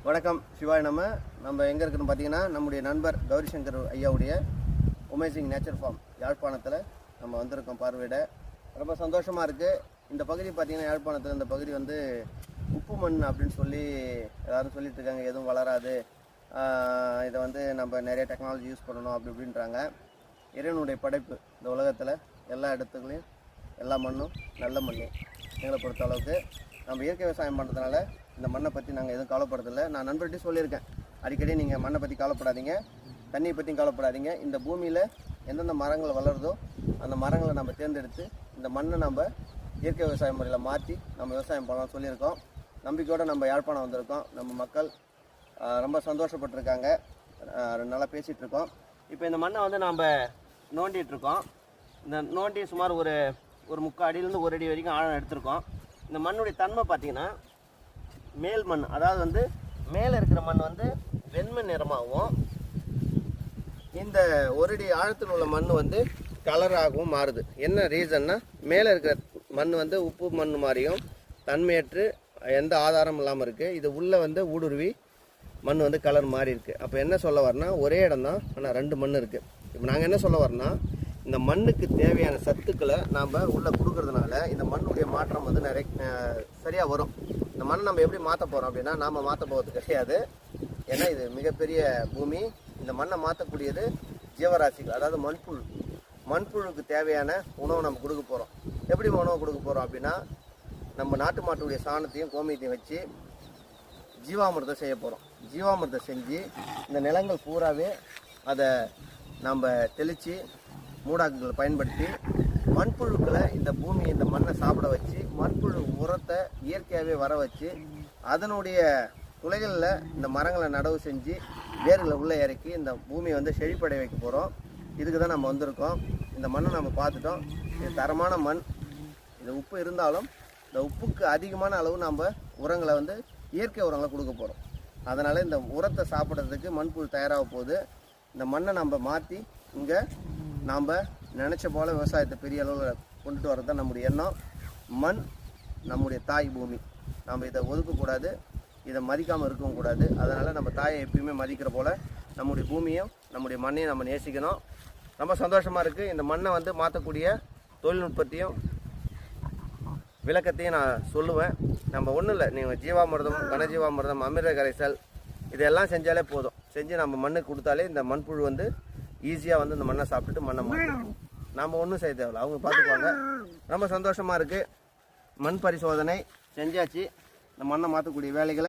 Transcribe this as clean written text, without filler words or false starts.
வணக்கம் சிவாய். நம்ம எங்கே இருக்குன்னு பார்த்தீங்கன்னா நம்முடைய நண்பர் கௌரிசங்கர் ஐயாவுடைய அமேசிங் நேச்சர் ஃபார்ம் யாழ்ப்பாணத்தில் நம்ம வந்திருக்கோம் பார்வையிட. ரொம்ப சந்தோஷமாக இருக்குது. இந்த பகுதி பார்த்திங்கன்னா யாழ்ப்பாணத்தில் இந்த பகுதி வந்து உப்பு மண் அப்படின்னு சொல்லி எல்லோரும் சொல்லிட்டு இருக்காங்க, எதுவும் வளராது, இதை வந்து நம்ம நிறைய டெக்னாலஜி யூஸ் பண்ணணும் அப்படி இப்படின்றாங்க. இறைவனுடைய படைப்பு இந்த உலகத்தில் எல்லா இடத்துலையும் எல்லா மண்ணும் நல்ல மண். எங்களை பொறுத்த அளவுக்கு நம்ம இயற்கை விவசாயம் பண்ணுறதுனால இந்த மண்ணை பற்றி நாங்கள் எதுவும் கவலைப்படுறதில்லை. நான் நண்பர்கிட்டையும் சொல்லியிருக்கேன், அடிக்கடி நீங்கள் மண்ணை பற்றி கவலைப்படாதீங்க, தண்ணியை பற்றியும் கவலைப்படாதீங்க. இந்த பூமியில் எந்தெந்த மரங்கள் வளருதோ அந்த மரங்களை நம்ம தேர்ந்தெடுத்து இந்த மண்ணை நம்ம இயற்கை விவசாய முறையில் மாற்றி நம்ம விவசாயம் பண்ணலாம் சொல்லியிருக்கோம். நம்பிக்கையோடு நம்ம யாழ்ப்பாணம் வந்திருக்கோம். நம்ம மக்கள் ரொம்ப சந்தோஷப்பட்டிருக்காங்க, நல்லா பேசிகிட்ருக்கோம். இப்போ இந்த மண்ணை வந்து நாம் நோண்டிகிட்ருக்கோம். இந்த நோண்டி சுமார் ஒரு 3/4 அடியிலேருந்து 1 அடி வரைக்கும் ஆழம் எடுத்திருக்கோம். இந்த மண்ணுடைய தன்மை பார்த்திங்கன்னா மேல் மண், அதாவது வந்து மேலே இருக்கிற மண் வந்து வெண்மை நிறமாகவும், இந்த 1 அடி ஆழத்தில் உள்ள மண் வந்து கலராகவும் மாறுது. என்ன ரீசன்னா, மேலே இருக்கிற மண் வந்து உப்பு மண் மாதிரியும் தன்மையற்று எந்த ஆதாரமும் இல்லாமல் இருக்குது. இது உள்ளே வந்து ஊடுருவி மண் வந்து கலர் மாறி இருக்குது. அப்போ என்ன சொல்ல வரனா, ஒரே இடம் தான், ஆனால் 2 மண் இருக்குது. இப்போ நாங்கள் என்ன சொல்ல வரோன்னா, இந்த மண்ணுக்கு தேவையான சத்துக்களை நாம் உள்ளே கொடுக்கறதுனால இந்த மண்ணுடைய மாற்றம் வந்து சரியாக வரும். இந்த மண்ணை நம்ம எப்படி மாற்ற போகிறோம் அப்படின்னா, நாம் மாற்ற போகிறது கிடையாது. ஏன்னா இது மிகப்பெரிய பூமி. இந்த மண்ணை மாற்றக்கூடியது ஜீவராசிகள், அதாவது மண்புழுக்கு தேவையான உணவை நம்ம கொடுக்க போகிறோம். எப்படி உணவு கொடுக்க போகிறோம் அப்படின்னா, நம்ம நாட்டு மாட்டுடைய சாணத்தையும் கோமியத்தையும் வச்சு ஜீவாமிர்தம் செய்ய போகிறோம். ஜீவாமிர்தம் செஞ்சு இந்த நிலங்கள் பூராவே அதை நம்ம தெளித்து மூடாக்குகளை பயன்படுத்தி மண்புழுக்களை இந்த பூமியை இந்த மண்ணை சாப்பிட வச்சு மண்புழு உரத்தை இயற்கையாகவே வர வச்சு அதனுடைய துளைகளில் இந்த மரங்களை நடவு செஞ்சு வேர்களை உள்ளே இறக்கி இந்த பூமியை வந்து செழிப்படை வைக்க போகிறோம். இதுக்கு தான் நம்ம வந்திருக்கோம். இந்த மண்ணை நம்ம பார்த்துட்டோம். இது தரமான மண். இது உப்பு இருந்தாலும் இந்த உப்புக்கு அதிகமான அளவு நம்ம உரங்களை வந்து இயற்கை உரங்களை கொடுக்க போகிறோம். அதனால் இந்த உரத்தை சாப்பிட்றதுக்கு மண்புழு தயாராக போகுது. இந்த மண்ணை நம்ம மாற்றி இங்கே நாம் நினச்ச போல் விவசாயத்தை பெரிய அளவில் கொண்டுட்டு வர்றது தான் நம்முடைய எண்ணம். மண் நம்முடைய தாய் பூமி, நம்ம இதை ஒதுக்கக்கூடாது, இதை மதிக்காமல் இருக்கவும் கூடாது. அதனால் நம்ம தாயை எப்பயுமே மதிக்கிற போல் நம்முடைய பூமியும் நம்முடைய மண்ணையும் நம்ம நேசிக்கணும். ரொம்ப சந்தோஷமாக இருக்குது. இந்த மண்ணை வந்து மாற்றக்கூடிய தொழில்நுட்பத்தையும் விளக்கத்தையும் நான் சொல்லுவேன். நம்ம ஒன்றும் இல்லை, நீங்கள் ஜீவாமிர்தம், கனஜீவாமிர்தம், அமிர்த கரைசல் இதெல்லாம் செஞ்சாலே போதும். செஞ்சு நம்ம மண்ணுக்கு கொடுத்தாலே இந்த மண்புழு வந்து ஈஸியாக வந்து இந்த மண்ணை சாப்பிட்டுட்டு மண்ணை மாற்றும். நாம் ஒன்றும் செய்ய தேவையில்லை, அவங்க பார்த்துக்குவாங்க. ரொம்ப சந்தோஷமாக இருக்குது. மண் பரிசோதனை செஞ்சாச்சு. இந்த மண்ணை மாற்றக்கூடிய வேலைகளை